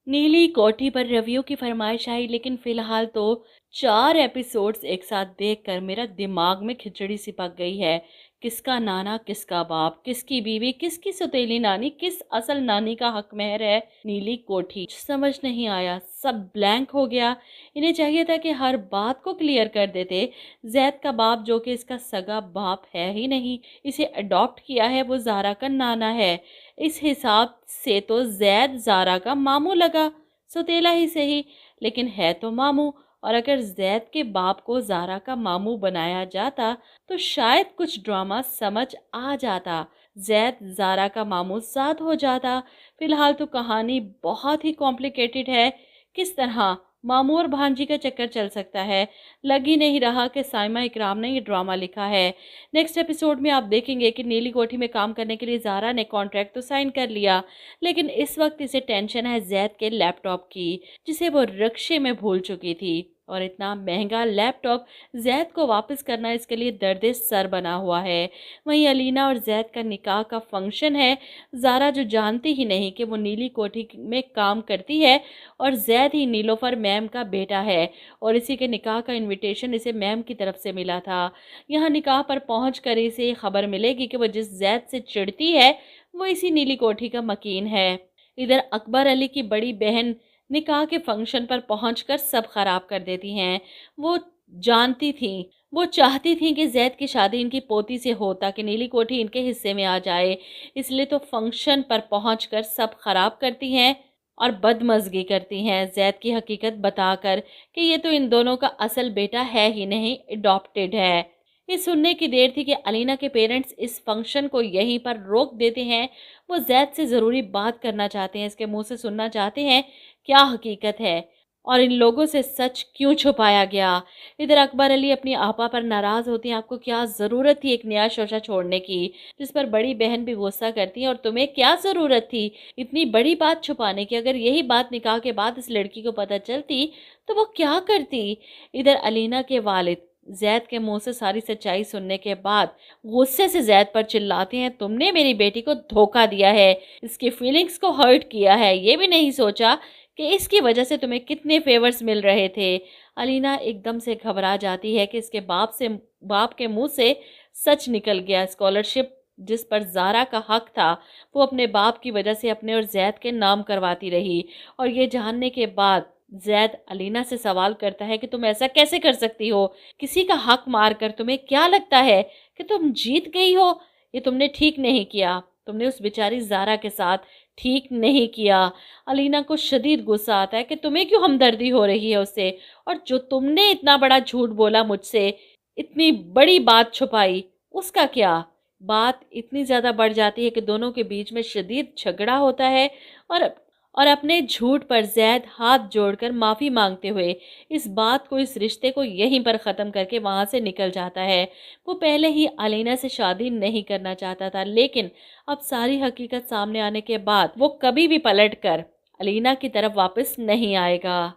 नीली कोठी पर रिव्यू की फरमाइश आई, लेकिन फिलहाल तो 4 एपिसोड्स एक साथ देखकर मेरा दिमाग में खिचड़ी सी पक गई है। किसका नाना, किसका बाप, किसकी बीवी, किसकी सौतेली नानी, किस असल नानी का हक महर है नीली कोठी, समझ नहीं आया। सब ब्लैंक हो गया। इन्हें चाहिए था कि हर बात को क्लियर कर देते। जैद का बाप, जो कि इसका सगा बाप है ही नहीं, इसे अडॉप्ट किया है, वो ज़ारा का नाना है। इस हिसाब से तो जैद ज़ारा का मामू लगा, सौतेला ही सही, लेकिन है तो मामू। और अगर जैद के बाप को ज़ारा का मामू बनाया जाता तो शायद कुछ ड्रामा समझ आ जाता, जैद ज़ारा का मामू साथ हो जाता। फिलहाल तो कहानी बहुत ही कॉम्प्लिकेटेड है। किस तरह मामू और भांजी का चक्कर चल सकता है, लग ही नहीं रहा कि साइमा इकराम ने ये ड्रामा लिखा है। नेक्स्ट एपिसोड में आप देखेंगे कि नीली कोठी में काम करने के लिए ज़ारा ने कॉन्ट्रैक्ट तो साइन कर लिया, लेकिन इस वक्त इसे टेंशन है जैद के लैपटॉप की, जिसे वो रिक्शे में भूल चुकी थी। और इतना महंगा लैपटॉप जैद को वापस करना इसके लिए दर्द सर बना हुआ है। वहीं अलीना और जैद का निकाह का फंक्शन है। ज़ारा जो जानती ही नहीं कि वो नीली कोठी में काम करती है और जैद ही नीलोफर मैम का बेटा है, और इसी के निकाह का इनविटेशन इसे मैम की तरफ से मिला था। यहाँ निकाह पर पहुँच कर इसे खबर मिलेगी कि वो जिस जैद से चिढ़ती है वो इसी नीली कोठी का मकीन है। इधर अकबर अली की बड़ी बहन निकाह के फंक्शन पर पहुंचकर सब खराब कर देती हैं। वो जानती थी, वो चाहती थी कि जैद की शादी इनकी पोती से हो ताकि नीली कोठी इनके हिस्से में आ जाए, इसलिए तो फंक्शन पर पहुंचकर सब खराब करती हैं और बदमज़गी करती हैं, जैद की हकीकत बताकर कि ये तो इन दोनों का असल बेटा है ही नहीं, अडॉप्टेड है। ये सुनने की देर थी कि अलीना के पेरेंट्स इस फंक्शन को यहीं पर रोक देते हैं। वो जैद से ज़रूरी बात करना चाहते हैं, इसके मुंह से सुनना चाहते हैं क्या हकीकत है और इन लोगों से सच क्यों छुपाया गया। इधर अकबर अली अपनी आपा पर नाराज़ होती हैं, आपको क्या ज़रूरत थी एक नया शोशा छोड़ने की, जिस पर बड़ी बहन भी गुस्सा करती हैं, और तुम्हें क्या ज़रूरत थी इतनी बड़ी बात छुपाने की। अगर यही बात निकाह के बाद इस लड़की को पता चलती तो वो क्या करती। इधर अलीना के वालिद जैद के मुंह से सारी सच्चाई सुनने के बाद गुस्से से जैद पर चिल्लाते हैं, तुमने मेरी बेटी को धोखा दिया है, इसकी फीलिंग्स को हर्ट किया है, ये भी नहीं सोचा कि इसकी वजह से तुम्हें कितने फेवर्स मिल रहे थे। अलीना एकदम से घबरा जाती है कि इसके बाप के मुंह से सच निकल गया। स्कॉलरशिप जिस पर ज़ारा का हक था वो अपने बाप की वजह से अपने और जैद के नाम करवाती रही, और ये जानने के बाद जैद अलीना से सवाल करता है कि तुम ऐसा कैसे कर सकती हो, किसी का हक मार कर तुम्हें क्या लगता है कि तुम जीत गई हो। ये तुमने ठीक नहीं किया, तुमने उस बेचारी ज़ारा के साथ ठीक नहीं किया। अलीना को शदीद गुस्सा आता है कि तुम्हें क्यों हमदर्दी हो रही है उससे, और जो तुमने इतना बड़ा झूठ बोला मुझसे, इतनी बड़ी बात छुपाई, उसका क्या। बात इतनी ज़्यादा बढ़ जाती है कि दोनों के बीच में शदीद झगड़ा होता है, और अपने झूठ पर जैद हाथ जोड़कर माफ़ी मांगते हुए इस बात को, इस रिश्ते को यहीं पर ख़त्म करके वहाँ से निकल जाता है। वो पहले ही अलीना से शादी नहीं करना चाहता था, लेकिन अब सारी हकीकत सामने आने के बाद वो कभी भी पलट कर अलीना की तरफ वापस नहीं आएगा।